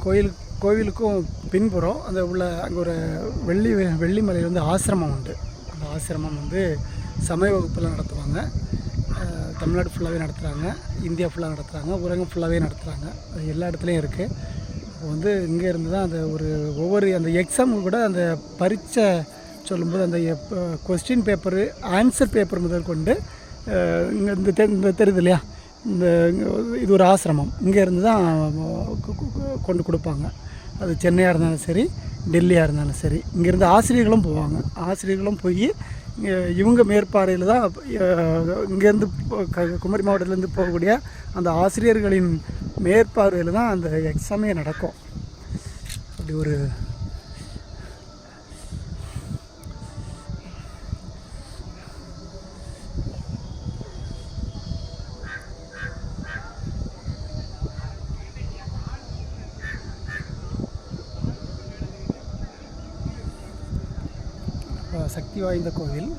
கோவிலுக்கும் பின்புறம் அந்த உள்ள அங்கே ஒரு வெள்ளிமலையில் வந்து ஆசிரமம் உண்டு. அந்த ஆசிரமம் வந்து சமய வகுப்பெல்லாம் நடத்துவாங்க. தமிழ்நாடு ஃபுல்லாகவே நடத்துகிறாங்க, இந்தியா ஃபுல்லாக நடத்துகிறாங்க, உலகம் ஃபுல்லாகவே நடத்துகிறாங்க. அது எல்லா இடத்துலையும் இருக்குது. இப்போ வந்து இங்கே இருந்து தான் அந்த ஒவ்வொரு அந்த எக்ஸாமு கூட அந்த பரீட்சை சொல்லும்போது அந்த கொஸ்டின் பேப்பரு ஆன்சர் பேப்பர் முதல் கொண்டு இங்கே இந்த தெரியுது இல்லையா, இது ஒரு ஆசிரமம், இங்கே இருந்து தான் கொண்டு கொடுப்பாங்க. அது சென்னையாக இருந்தாலும் சரி, டெல்லியாக இருந்தாலும் சரி, இங்கேருந்து ஆசிரியர்களும் போவாங்க. ஆசிரியர்களும் போய் இவங்க மேற்பார்வையில் தான் இங்கேருந்து குமரி மாவட்டத்திலேருந்து போகக்கூடிய அந்த ஆசிரியர்களின் மேற்பார்வையில் தான் அந்த எக்ஸாமே நடக்கும். அப்படி ஒரு சக்தி வாய்ந்த கோவில்.